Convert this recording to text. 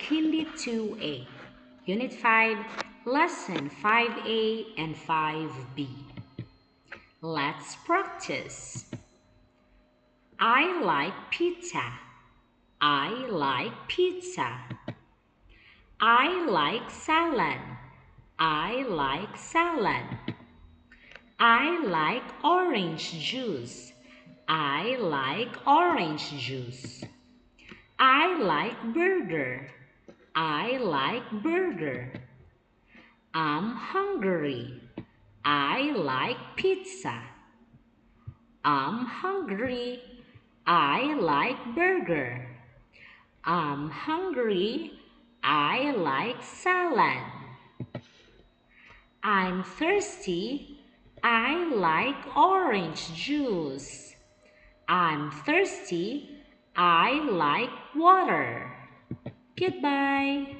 Hindi 2A, Unit 5, Lesson 5A and 5B. Let's practice. I like pizza. I like pizza. I like salad. I like salad. I like orange juice. I like orange juice. I like burger. I like burger. I'm hungry. I like pizza. I'm hungry. I like burger. I'm hungry. I like salad. I'm thirsty. I like orange juice. I'm thirsty. I like water. Goodbye.